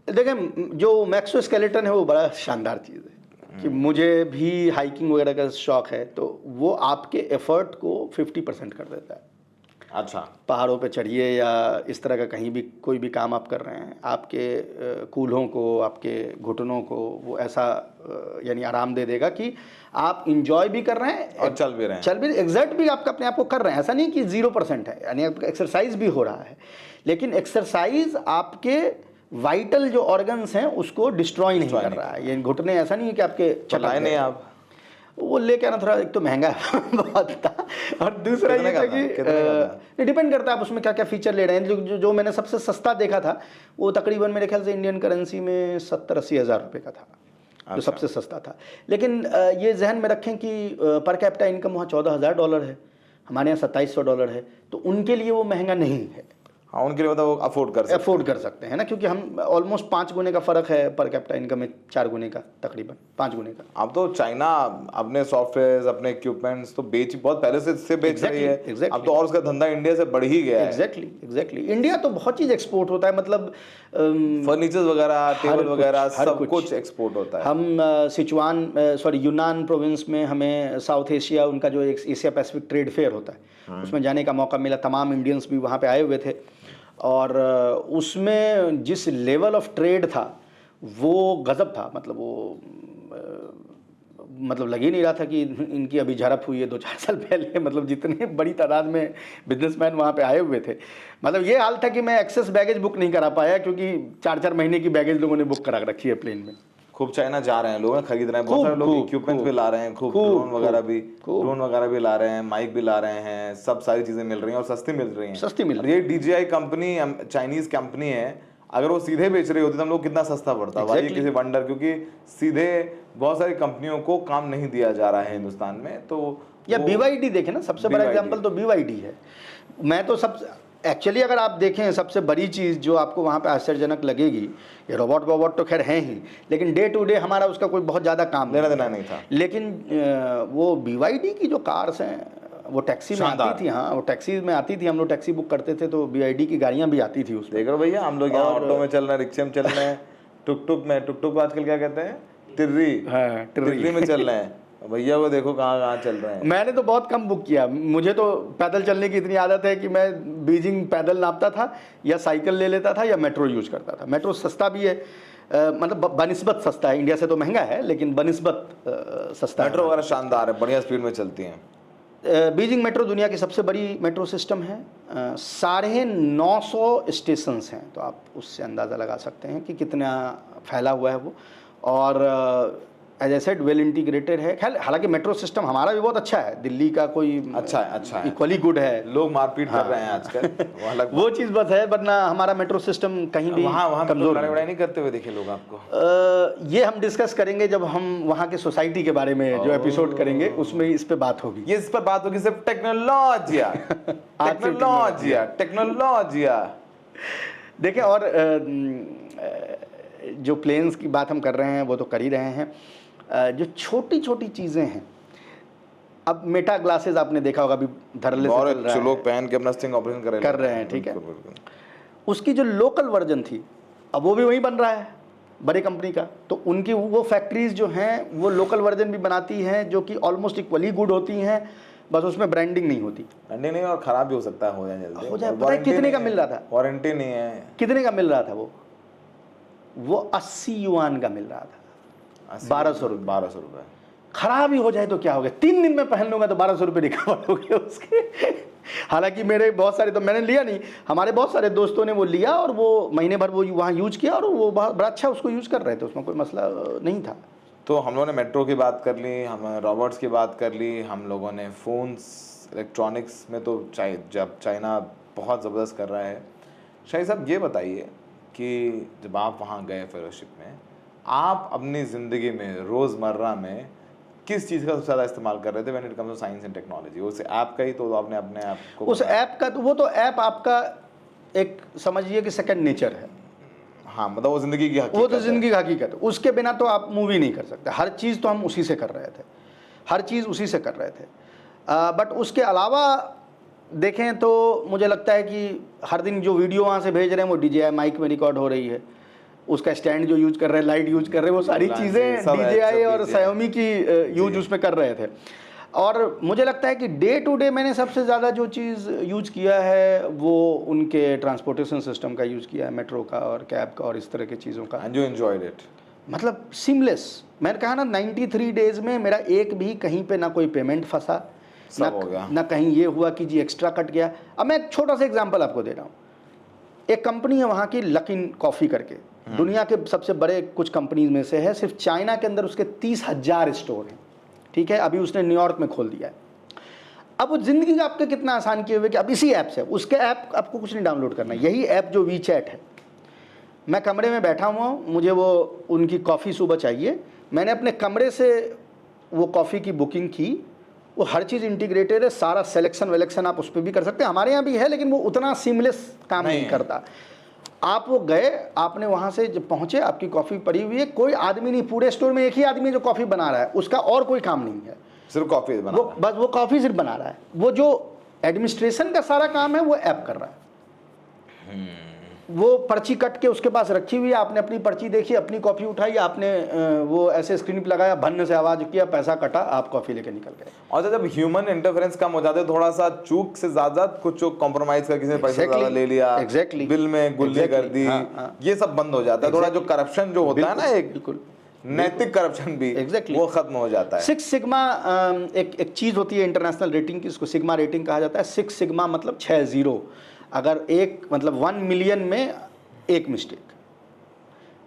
देखें, जो मैक्सो स्केलेटन है वो बड़ा शानदार चीज़ है कि मुझे भी हाइकिंग वगैरह का शौक है, तो वो आपके एफर्ट को 50% कर देता है।
अच्छा,
पहाड़ों पे चढ़िए या इस तरह का कहीं भी कोई भी काम आप कर रहे हैं, आपके कूल्हों को, आपके घुटनों को वो ऐसा यानी आराम दे देगा कि आप इंजॉय भी कर रहे हैं
और चल भी
एग्जर्ट भी आपका अपने आप को कर रहे हैं। ऐसा नहीं कि 0% है, यानी आपका एक्सरसाइज भी हो रहा है, लेकिन एक्सरसाइज आपके वाइटल जो ऑर्गन्स हैं उसको डिस्ट्रॉय नहीं कर रहा है। ये घुटने ऐसा नहीं है कि आपके
चलाए नहीं आप,
वो लेके आना थोड़ा, एक तो महंगा बहुत था, और दूसरा ये था कि डिपेंड करता है आप उसमें क्या क्या फीचर ले रहे हैं। जो मैंने सबसे सस्ता देखा था वो तकरीबन मेरे ख्याल से इंडियन करेंसी में 70-80 हज़ार रुपये का था, जो सबसे सस्ता था। लेकिन ये जहन में रखें कि पर कैपिटा इनकम वहाँ $14,000 है, हमारे यहाँ $2700 है, तो उनके लिए वो महंगा नहीं है।
हाँ, उनके लिए वो अफोर्ड कर सकते
हैं ना, क्योंकि हम ऑलमोस्ट 5 गुने का फ़र्क है पर कैपिटा इनकम में, 4 गुने का, तकरीबन 5 गुने का।
अब तो चाइना अपने सॉफ्टवेयर, अपने इक्विपमेंट्स तो बहुत पहले से बेच रही है। अब तो और उसका धंधा इंडिया से बढ़ ही गया है।
एग्जैक्टली। इंडिया तो बहुत चीज़ एक्सपोर्ट होता है, मतलब
फर्नीचर वगैरह, टेबल वगैरह, सब कुछ एक्सपोर्ट होता है।
हम यूनान प्रोविंस में हमें साउथ एशिया, उनका जो एशिया पैसिफिक ट्रेड फेयर होता है, उसमें जाने का मौका मिला। तमाम इंडियंस भी वहाँ पे आए हुए थे, और उसमें जिस लेवल ऑफ ट्रेड था वो गजब था। मतलब वो मतलब लग ही नहीं रहा था कि इनकी अभी झड़प हुई है 2-4 साल पहले। मतलब जितने बड़ी तादाद में बिजनेसमैन वहाँ पे आए हुए थे, मतलब ये हाल था कि मैं एक्सेस बैगेज बुक नहीं करा पाया, क्योंकि 4-4 महीने की बैगेज लोगों ने बुक करा रखी है प्लेन में।
खूब चाइना जा रहे हैं लोग, खरीद रहे हैं, बहुत सारे लोग इक्विपमेंट भी ला रहे हैं, खूब ड्रोन वगैरह भी ला रहे हैं, माइक भी ला रहे हैं, सब सारी चीजें मिल रही हैं और सस्ती मिल रही हैं। ये DJI कंपनी चाइनीज कंपनी है, अगर वो सीधे बेच रही होती तो हम लोग कितना सस्ता पड़ता भाई, किसी वंडर, क्योंकि सीधे बहुत सारी कंपनियों को काम नहीं दिया जा रहा है हिंदुस्तान में। तो
या BYD देखें ना, सबसे बड़ा एग्जाम्पल तो BYD है। मैं तो एक्चुअली अगर आप देखें, सबसे बड़ी चीज़ जो आपको वहाँ पे आश्चर्यजनक लगेगी, ये रोबोट तो खैर हैं ही, लेकिन डे टू डे हमारा उसका कोई बहुत ज़्यादा काम
लेना देना नहीं था।
लेकिन वो BYD की जो कार्स हैं वो टैक्सी में आती थी। हाँ, वो टैक्सी में आती थी, हम लोग टैक्सी बुक करते थे तो BYD की गाड़ियाँ भी आती थी उसमें।
देख रहे भैया, हम लोग यहाँ ऑटो में चल रहे हैं, रिक्शे में चल रहे हैं, टुक आजकल क्या कहते हैं, टिर्री में चल रहे हैं। भैया वो देखो कहाँ चल रहे हैं।
मैंने तो बहुत कम बुक किया, मुझे तो पैदल चलने की इतनी आदत है कि मैं बीजिंग पैदल नापता था, या साइकिल ले लेता था, या मेट्रो यूज करता था। मेट्रो सस्ता भी है, मतलब बनिस्बत सस्ता है, इंडिया से तो महंगा है लेकिन बनिस्बत सस्ता है।
मेट्रो वगैरह शानदार है, बढ़िया स्पीड में चलती हैं।
बीजिंग मेट्रो दुनिया की सबसे बड़ी मेट्रो सिस्टम है, 950 स्टेशन हैं, तो आप उससे अंदाज़ा लगा सकते हैं कि कितना फैला हुआ है वो। और as a said well integrated है। खैर, हालांकि मेट्रो सिस्टम हमारा भी बहुत अच्छा है, दिल्ली का कोई
अच्छा है,
इक्वली गुड है।
लोग मारपीट कर रहे हैं आजकल,
वो चीज़ बस है, वरना हमारा मेट्रो सिस्टम कहीं भी
कमजोर नहीं करते हुए दिखे लोग आपको।
ये हम डिस्कस करेंगे जब हम वहाँ के सोसाइटी के बारे में जो एपिसोड करेंगे, उसमें इस पे बात होगी।
ये इस पर बात होगी, सिर्फ टेक्नोलॉजिया।
देखिए, और जो प्लेन्स की बात हम कर रहे हैं वो तो कर ही रहे हैं, जो छोटी छोटी चीज़ें हैं, अब मेटा ग्लासेस आपने देखा होगा, अभी धड़ल्ले से चल रहा है,
लोग पहन के अपना स्टिंग ऑपरेशन
कर रहे हैं, ठीक है। उसकी जो लोकल वर्जन थी, अब वो भी वहीं बन रहा है, बड़े कंपनी का। तो उनकी वो फैक्ट्रीज जो हैं वो लोकल वर्जन भी बनाती हैं, जो कि ऑलमोस्ट इक्वली गुड होती हैं, बस उसमें ब्रांडिंग नहीं होती।
ब्रांडिंग नहीं, और खराब भी हो सकता है, हो जाए जल्दी,
हो जाए। पता है कितने का मिल रहा था?
वारंटी नहीं है।
कितने का मिल रहा था वो 80 युआन का मिल रहा था, 1200
रुपये।
खराब ही हो जाए तो क्या हो गया, 3 दिन में पहन लूंगा तो 1200 रुपये रिकवर हो गए उसके। हालांकि मेरे बहुत सारे, तो मैंने लिया नहीं, हमारे बहुत सारे दोस्तों ने वो लिया और वो महीने भर वो वहाँ यूज किया, और वो बड़ा अच्छा उसको यूज कर रहे थे, उसमें कोई मसला नहीं था।
तो हम लोगों ने मेट्रो की बात कर ली, हम रोबोट्स की बात कर ली, हम लोगों ने फ़ोन्स, इलेक्ट्रॉनिक्स में तो जब चाइना बहुत ज़बरदस्त कर रहा है। शाही साहब, ये बताइए कि जब आप वहाँ गए फेलोशिप में, आप अपनी ज़िंदगी में रोज़मर्रा में किस चीज़ का सबसे ज़्यादा इस्तेमाल कर रहे थे when it comes to science and technology? उस ऐप का ही तो आपने अपने आप को,
उस ऐप का तो, वो तो ऐप आपका एक समझिए कि सेकंड नेचर है।
हाँ, मतलब वो ज़िंदगी की हकीकत,
वो तो ज़िंदगी की हकीकत है, उसके बिना तो आप मूवी नहीं कर सकते। हर चीज़ तो हम उसी से कर रहे थे, हर चीज़ उसी से कर रहे थे। बट उसके अलावा देखें तो मुझे लगता है कि हर दिन जो वीडियो वहाँ से भेज रहे हैं वो DJI माइक में रिकॉर्ड हो रही है, उसका स्टैंड जो यूज कर रहे हैं, लाइट यूज कर रहे हैं, वो सारी चीज़ें DJI और Xiaomi की यूज उसमें कर रहे थे। और मुझे लगता है कि डे टू डे मैंने सबसे ज़्यादा जो चीज़ यूज किया है वो उनके ट्रांसपोर्टेशन सिस्टम का यूज़ किया है, मेट्रो का और कैब का और इस तरह की चीज़ों का।
And you enjoyed it? मतलब
सीमलेस। मैंने कहा ना, 93 डेज़ में मेरा एक भी कहीं पे ना कोई पेमेंट फंसा, ना कहीं ये हुआ कि जी एक्स्ट्रा कट गया। अब मैं एक छोटा सा एग्जांपल आपको दे रहा हूँ। एक कंपनी है वहाँ की, लकिन कॉफ़ी करके, दुनिया के सबसे बड़े कुछ कंपनीज में से है। सिर्फ चाइना के अंदर उसके 30,000 स्टोर हैं, ठीक है, अभी उसने न्यूयॉर्क में खोल दिया है। अब वो ज़िंदगी का आपके कितना आसान किए हुए कि अब इसी ऐप से, उसके ऐप आपको कुछ नहीं डाउनलोड करना है, यही ऐप जो वीचैट है। मैं कमरे में बैठा हुआ हूँ, मुझे वो उनकी कॉफ़ी सुबह चाहिए, मैंने अपने कमरे से वो कॉफ़ी की बुकिंग की, वो हर चीज़ इंटीग्रेटेड है, सारा सिलेक्शन वेलेक्शन आप उस पर भी कर सकते हैं, हमारे यहाँ भी है, लेकिन वो उतना सीमलेस काम नहीं करता। आप वो गए, आपने वहाँ से जब पहुँचे, आपकी कॉफ़ी पड़ी हुई है, कोई आदमी नहीं, पूरे स्टोर में एक ही आदमी जो कॉफ़ी बना रहा है, उसका और कोई काम नहीं है,
सिर्फ कॉफ़ी बना रहा है।
बस वो कॉफ़ी सिर्फ बना रहा है। वो जो एडमिनिस्ट्रेशन का सारा काम है वो ऐप कर रहा है। वो पर्ची कट के उसके पास रखी हुई है, आपने अपनी पर्ची देखी, अपनी कॉफ़ी उठाई, आपने वो ऐसे स्क्रीन पे लगाया, भन्न से आवाज़ किया, पैसा कटा, आप कॉफ़ी लेके निकल गए।
और जब ह्यूमन इंटरफेरेंस कम हो जाता है, थोड़ा सा चूक से ज़्यादा कुछ कॉम्प्रोमाइज कर किसी ने पैसा ज़्यादा ले लिया, बिल में गुल्ली कर दी, ये सब बंद हो जाता है। थोड़ा जो करप्शन जो होता है ना, एक
बिल्कुल
नैतिक करप्शन भी वो खत्म हो जाता है।
6 सिग्मा एक चीज़ होती है इंटरनेशनल रेटिंग की, इसको सिग्मा रेटिंग कहा जाता है। 6 सिग्मा मतलब 6 0, अगर एक मतलब 1 मिलियन में एक मिस्टेक।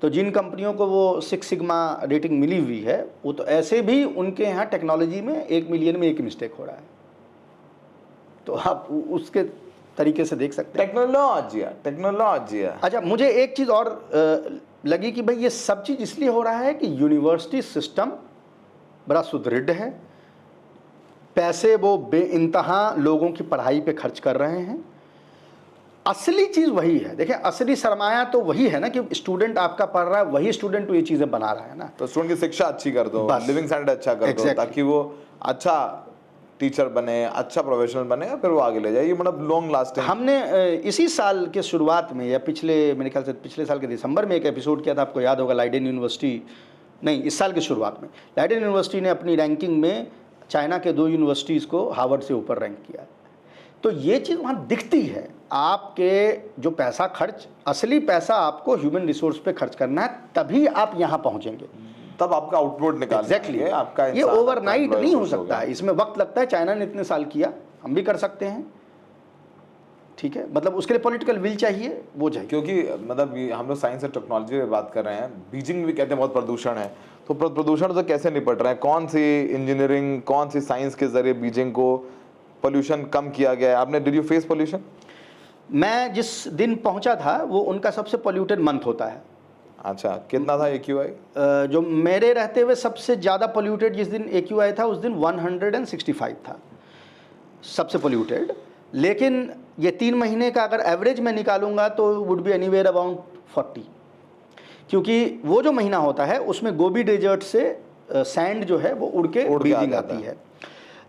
तो जिन कंपनियों को वो 6 सिग्मा रेटिंग मिली हुई है, वो तो ऐसे भी उनके यहाँ टेक्नोलॉजी में 1 मिलियन में एक मिस्टेक हो रहा है, तो आप उसके तरीके से देख सकते हैं।
टेक्नोलॉजी।
अच्छा, मुझे एक चीज़ और लगी कि भाई ये सब चीज़ इसलिए हो रहा है कि यूनिवर्सिटी सिस्टम बड़ा सुदृढ़ है, पैसे वो बेइंतहा लोगों की पढ़ाई पे खर्च कर रहे हैं। असली चीज़ वही है, देखिए असली सरमाया तो वही है ना कि स्टूडेंट आपका पढ़ रहा है, वही स्टूडेंट तो ये चीज़ें बना रहा है ना।
तो स्टूडेंट की शिक्षा अच्छी कर दो, लिविंग स्टैंडर्ड अच्छा कर दो, ताकि वो अच्छा टीचर बने, अच्छा प्रोफेशनल बने, फिर वो आगे ले जाए। ये मतलब लॉन्ग लास्टिंग।
हमने इसी साल के शुरुआत में या मेरे ख्याल से पिछले साल के दिसंबर में एक एपिसोड किया था, आपको याद होगा, लाइडेन यूनिवर्सिटी, नहीं इस साल के शुरुआत में लाइडेन यूनिवर्सिटी ने अपनी रैंकिंग में चाइना के 2 यूनिवर्सिटीज़ को हार्वर्ड से ऊपर रैंक किया। तो ये चीज़ वहाँ दिखती है, आपके जो पैसा खर्च, असली पैसा आपको ह्यूमन रिसोर्स पे खर्च करना है, तभी आप यहाँ पहुँचेंगे,
तब आपका आउटपुट निकाल
एग्जैक्टली
आपका।
ये ओवरनाइट नहीं हो सकता है, इसमें वक्त लगता है। चाइना ने इतने साल किया, हम भी कर सकते हैं, ठीक है, मतलब उसके लिए पॉलिटिकल विल चाहिए, वो चाहिए।
क्योंकि मतलब हम लोग साइंस और टेक्नोलॉजी में बात कर रहे हैं, बीजिंग भी कहते हैं बहुत प्रदूषण है, तो प्रदूषण से कैसे निपट रहे हैं? कौन सी इंजीनियरिंग, कौन सी साइंस के जरिए बीजिंग को पोल्यूशन कम किया गया है? आपने डिड यू फेस पोल्यूशन?
मैं जिस दिन पहुंचा था वो उनका सबसे पोल्यूटेड मंथ होता है।
अच्छा, कितना था AQI?
जो मेरे रहते हुए सबसे ज़्यादा पोल्यूटेड जिस दिन AQI था, उस दिन 165 था, सबसे पोल्यूटेड। लेकिन ये 3 महीने का अगर एवरेज मैं निकालूंगा तो वुड बी एनीवेयर अबाउंड 40, क्योंकि वो जो महीना होता है उसमें गोबी डेजर्ट से सैंड जो है वो उड़ के बीजिंग आती है।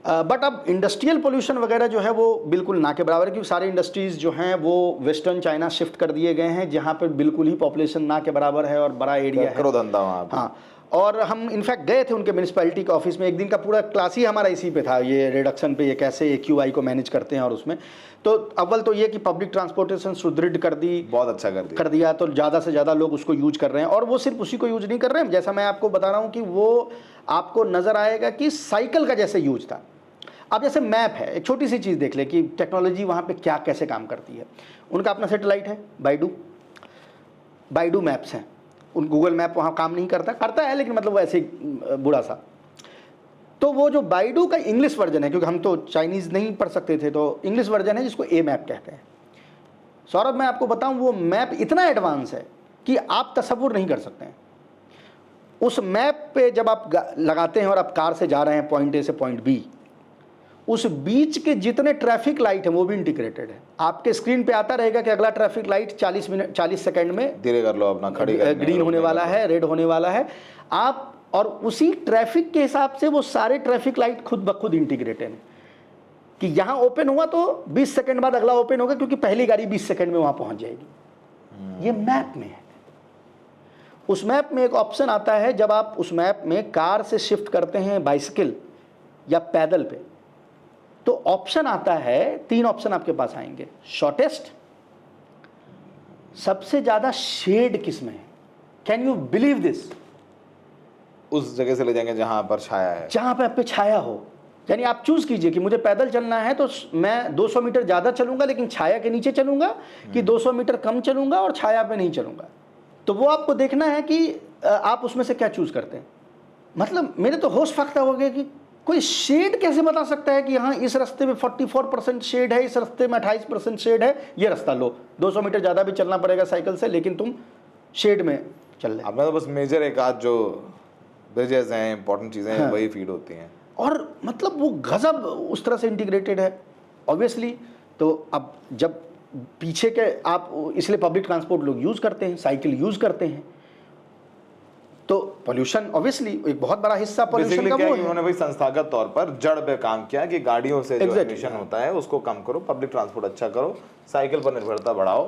बट अब इंडस्ट्रियल पोल्यूशन वगैरह जो है वो बिल्कुल ना के बराबर है, क्योंकि सारे इंडस्ट्रीज़ जो हैं वो वेस्टर्न चाइना शिफ्ट कर दिए गए हैं, जहाँ पर बिल्कुल ही पॉपुलेशन ना के बराबर है और बड़ा एरिया है। हाँ, और हम इनफैक्ट गए थे उनके म्यूनसिपैलिटी के ऑफिस में, एक दिन का पूरा क्लास ही हमारा इसी पे था, ये रिडक्शन पे, ये कैसे AQI को मैनेज करते हैं। और उसमें तो अव्वल तो ये कि पब्लिक ट्रांसपोर्टेशन सुदृढ़ कर दी,
बहुत अच्छा कर
दिया, तो ज़्यादा से ज़्यादा लोग उसको यूज कर रहे हैं। और वो सिर्फ उसी को यूज नहीं कर रहे हैं, जैसा मैं आपको बता रहा हूँ कि वो आपको नज़र आएगा कि साइकिल का जैसे यूज था। अब जैसे मैप है, एक छोटी सी चीज़ देख ले कि टेक्नोलॉजी वहाँ पे क्या कैसे काम करती है। उनका अपना सैटेलाइट है, बाइडू मैप्स हैं, उन गूगल मैप वहाँ काम नहीं करता है, लेकिन मतलब वो ऐसे बुरा सा। तो वो जो बाइडू का इंग्लिश वर्जन है, क्योंकि हम तो चाइनीज़ नहीं पढ़ सकते थे, तो इंग्लिश वर्जन है जिसको A मैप कहते हैं। सौरभ, मैं आपको बताऊँ, वो मैप इतना एडवांस है कि आप तसव्वुर नहीं कर सकते हैं। उस मैप पे जब आप लगाते हैं और आप कार से जा रहे हैं पॉइंट A से पॉइंट B, उस बीच के जितने ट्रैफिक लाइट हैं वो भी इंटीग्रेटेड है। आपके स्क्रीन पे आता रहेगा कि अगला ट्रैफिक लाइट 40 सेकंड में
धीरे कर लो अपना, खड़ी
ग्रीन होने वाला है, रेड होने वाला है। आप और उसी ट्रैफिक के हिसाब से वो सारे ट्रैफिक लाइट खुद ब खुद इंटीग्रेटेड हैं कि यहाँ ओपन हुआ तो 20 सेकंड बाद अगला ओपन होगा, क्योंकि पहली गाड़ी 20 सेकंड में वहाँ पहुँच जाएगी। ये मैप में है। उस मैप में एक ऑप्शन आता है, जब आप उस मैप में कार से शिफ्ट करते हैं बाइसिकल या पैदल पे, तो ऑप्शन आता है, 3 ऑप्शन आपके पास आएंगे। शॉर्टेस्ट, सबसे ज़्यादा शेड किस में है, कैन यू बिलीव दिस?
उस जगह से ले जाएंगे जहां पर छाया है,
जहां पे आप पे छाया हो। यानी आप चूज कीजिए कि मुझे पैदल चलना है तो मैं 200 मीटर ज़्यादा चलूंगा लेकिन छाया के नीचे चलूंगा, कि 200 मीटर कम चलूंगा और छाया पे नहीं चलूंगा। तो वो आपको देखना है कि आप उसमें से क्या चूज करते हैं। मतलब मेरे तो होश फाख्ता हो गया कि कोई शेड कैसे बता सकता है कि हाँ इस रास्ते में 44% शेड है, इस रास्ते में 28% शेड है, ये रास्ता लो, 200 मीटर ज़्यादा भी चलना पड़ेगा साइकिल से, लेकिन तुम शेड में चल रहे।
अब मैं तो बस मेजर एक आध जो ब्रिजेस हैं, इंपॉर्टेंट चीज़ें हैं, वही फीड होती हैं।
और मतलब वो गजब उस तरह से इंटीग्रेटेड है ऑब्वियसली। तो अब जब पीछे के आप, इसलिए पब्लिक ट्रांसपोर्ट लोग यूज़ करते हैं, साइकिल यूज़ करते हैं, तो पोल्यूशन ऑब्वियसली एक बहुत बड़ा हिस्सा पोल्यूशन का वो है।
उन्होंने भाई संस्थागत तौर पर जड़ पे काम किया कि गाड़ियों से जो एमिशन होता है उसको कम करो, पब्लिक ट्रांसपोर्ट अच्छा करो, साइकिल पर निर्भरता बढ़ाओ,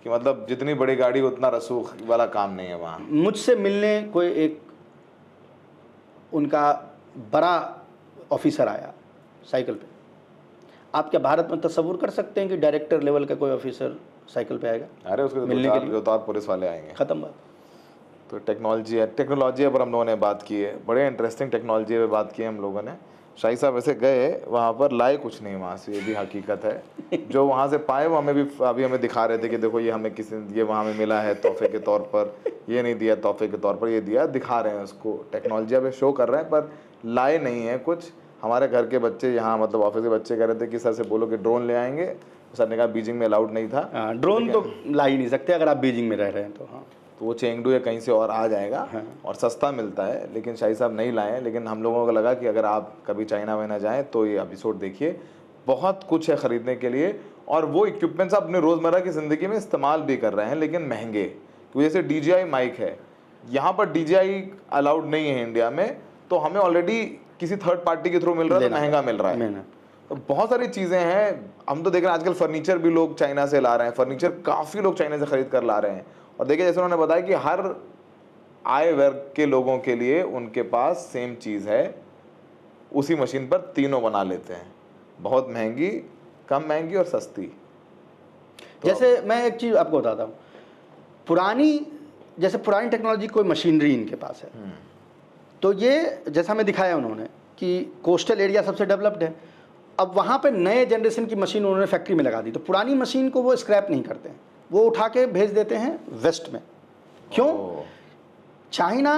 कि मतलब जितनी बड़ी गाड़ी उतना रसूख वाला काम नहीं है वहाँ।
मुझसे मिलने कोई एक उनका बड़ा ऑफिसर आया साइकिल पे। आप क्या भारत में तस्वुर कर सकते हैं कि डायरेक्टर लेवल का कोई ऑफिसर साइकिल पे आएगा?
अरे उसके
मिलने के लिए
तो पुलिस वाले आएंगे,
खत्म बात।
तो टेक्नोलॉजी पर हम लोगों ने बात की है, बड़े इंटरेस्टिंग टेक्नोलॉजी पे बात की है हम लोगों ने। शाही साहब ऐसे गए वहाँ पर, लाए कुछ नहीं वहाँ से, ये भी हकीकत है। जो वहाँ से पाए वो हमें भी अभी हमें दिखा रहे थे कि देखो ये हमें ये वहाँ में मिला है तोहफे के तौर पर, ये नहीं दिया तोहफे के तौर पर, ये दिया, दिखा रहे हैं उसको, टेक्नोलॉजी पे शो कर रहे हैं, पर लाए नहीं है कुछ। हमारे घर के बच्चे यहाँ, मतलब ऑफिस के बच्चे कह रहे थे कि सर से बोलो कि ड्रोन ले आएंगे, सर ने कहा बीजिंग में अलाउड नहीं था।
ड्रोन तो ला ही नहीं सकते अगर आप बीजिंग में रह रहे हैं तो। हाँ,
तो वो चेंगडू या कहीं से और आ जाएगा और सस्ता मिलता है, लेकिन शाही साहब नहीं लाए हैं। लेकिन हम लोगों को लगा कि अगर आप कभी चाइना वाइना जाएं तो ये एपिसोड देखिए, बहुत कुछ है ख़रीदने के लिए, और वो इक्विपमेंट्स आप अपने रोज़मर्रा की ज़िंदगी में इस्तेमाल भी कर रहे हैं, लेकिन महंगे। क्योंकि जैसे DJI माइक है, यहाँ पर DJI अलाउड नहीं है इंडिया में, तो हमें ऑलरेडी किसी थर्ड पार्टी के थ्रू मिल रहा है, तो महंगा मिल रहा है। तो बहुत सारी चीज़ें हैं, हम तो देख रहे हैं आजकल फर्नीचर भी लोग चाइना से ला रहे हैं, फर्नीचर काफ़ी लोग चाइना से ख़रीद कर ला रहे हैं। और देखिए जैसे उन्होंने बताया कि हर आय वर्ग के लोगों के लिए उनके पास सेम चीज़ है, उसी मशीन पर तीनों बना लेते हैं, बहुत महंगी, कम महंगी और सस्ती।
जैसे मैं एक चीज़ आपको बताता हूँ, जैसे पुरानी टेक्नोलॉजी कोई मशीनरी इनके पास है, तो ये जैसा हमें दिखाया उन्होंने कि कोस्टल एरिया सबसे डेवलप्ड है, अब वहाँ पे नए जनरेशन की मशीन उन्होंने फैक्ट्री में लगा दी, तो पुरानी मशीन को वो स्क्रैप नहीं करते हैं, वो उठा के भेज देते हैं वेस्ट में। क्यों? चाइना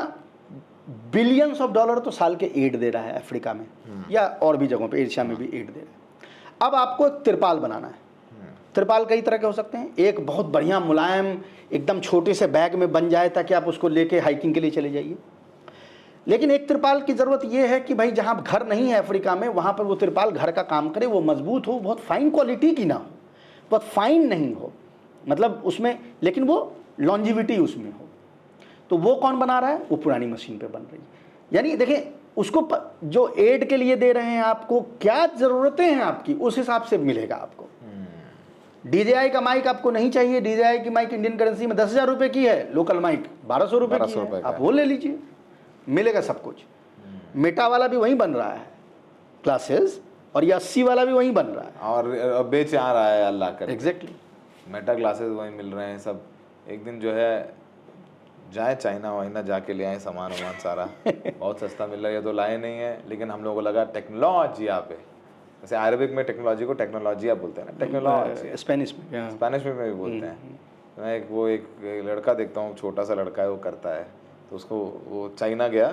बिलियंस ऑफ डॉलर तो साल के एड दे रहा है अफ्रीका में या और भी जगहों पे, एशिया में भी एड दे रहा है। अब आपको एक तिरपाल बनाना है। तिरपाल कई तरह के हो सकते हैं, एक बहुत बढ़िया मुलायम एकदम छोटे से बैग में बन जाए ताकि आप उसको लेके हाइकिंग के लिए चले जाइए। लेकिन एक तिरपाल की ज़रूरत यह है कि भाई जहाँ घर नहीं है अफ्रीका में, वहाँ पर वो तिरपाल घर का काम करे, वो मजबूत हो, बहुत फाइन क्वालिटी की ना हो, बहुत फाइन नहीं हो, मतलब उसमें, लेकिन वो लॉन्जिविटी उसमें हो। तो वो कौन बना रहा है? वो पुरानी मशीन पे बन रही है। यानी देखिए उसको जो एड के लिए दे रहे हैं, आपको क्या ज़रूरतें हैं आपकी, उस हिसाब से मिलेगा आपको। DJI का माइक आपको नहीं चाहिए, DJI की माइक इंडियन करेंसी में 10,000 रुपये की है, लोकल माइक 1200 रुपये की है, आप वो ले लीजिए, मिलेगा सब कुछ। मेटा वाला भी वहीं बन रहा है क्लासेस, और ये 80 वाला भी वहीं बन रहा है,
और बेच आ रहा है अल्लाह करे।
एग्जैक्टली,
मेटा क्लासेस वहीं मिल रहे हैं सब। एक दिन जो है जाए चाइना वाइना जाके ले आए सामान वामान सारा, बहुत सस्ता मिल रहा है। ये तो लाए नहीं है, लेकिन हम लोगों को लगा टेक्नोलॉजी यहाँ पे, जैसे अरबिक में टेक्नोलॉजी को टेक्नोलॉजिया बोलते हैं ना, टेक्नोलॉजी
स्पेनिश में
भी बोलते हैं। मैं एक लड़का देखता हूँ, छोटा सा लड़का है, वो करता है, तो उसको वो चाइना गया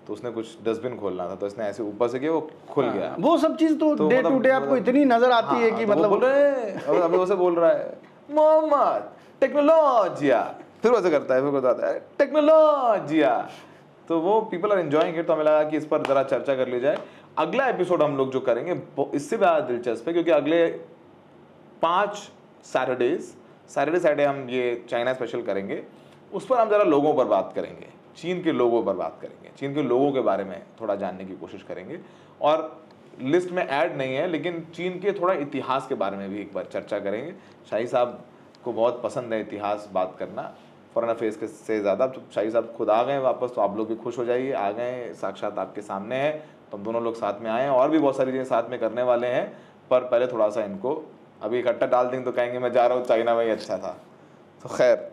तो उसने कुछ डस्टबिन खोलना था, तो इसने ऐसे ऊपर से किया, वो खुल गया।
वो सब चीज़ तो डे टू डे आपको इतनी नजर आती है कि मतलब
बोल रहे हैं, अभी उसे बोल रहा है मोहम्मद टेक्नोलॉजिया, फिर वैसे करता है, फिर बताता है टेक्नोलॉजिया। तो वो पीपल आर एंजॉयिंग इट। तो हमें लगा कि इस पर ज़रा चर्चा कर ली जाए। अगला एपिसोड हम लोग जो करेंगे इससे ज़्यादा दिलचस्प है, क्योंकि अगले 5 सैटरडे हम ये चाइना स्पेशल करेंगे। उस पर हम ज़रा लोगों पर बात करेंगे, चीन के लोगों पर बात करेंगे, चीन के लोगों के बारे में थोड़ा जानने की कोशिश करेंगे। और लिस्ट में ऐड नहीं है, लेकिन चीन के थोड़ा इतिहास के बारे में भी एक बार चर्चा करेंगे। शाही साहब को बहुत पसंद है इतिहास बात करना, फॉरेन अफेयर्स के से ज़्यादा। तो शाही साहब खुद आ गए वापस, तो आप लोग भी खुश हो जाइए, आ गए, साक्षात आपके सामने है, तो हम दोनों लोग साथ में आए हैं। और भी बहुत सारी चीज़ें साथ में करने वाले हैं, पर पहले थोड़ा सा इनको अभी इकट्ठा डाल देंगे तो कहेंगे मैं जा रहा हूँ चाइना में ही अच्छा था। तो खैर,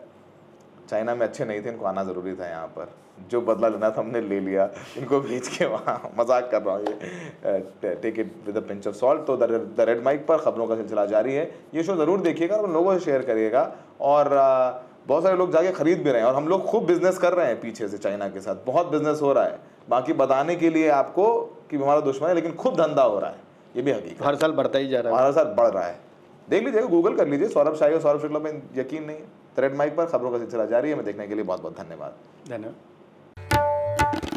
चाइना में अच्छे नहीं थे, इनको आना ज़रूरी था यहाँ पर। जो बदला लेना था हमने ले लिया, इनको भेज के वहाँ। मजाक कर रहा हूँ, ये take it with a pinch of salt. तो द रेड माइक पर खबरों का सिलसिला जारी है। ये शो ज़रूर देखिएगा और लोगों से शेयर करिएगा। और बहुत सारे लोग जाके खरीद भी रहे हैं और हम लोग खूब बिजनेस कर रहे हैं पीछे से चाइना के साथ, बहुत बिजनेस हो रहा है। बाकी बताने के लिए आपको कि हमारा दुश्मन है, लेकिन खूब धंधा हो रहा है, ये भी हकीकत है।
हर साल बढ़ता ही जा रहा है।
और हर साल बढ़ रहा है। देख लीजिएगा, गूगल कर लीजिए, सौरभ शाही और सौरभ शुक्ला में यकीन नहीं है। थ्रेड माइक पर खबरों का सिलसिला जारी है। मैं देखने के लिए बहुत बहुत धन्यवाद।
धन्यवाद।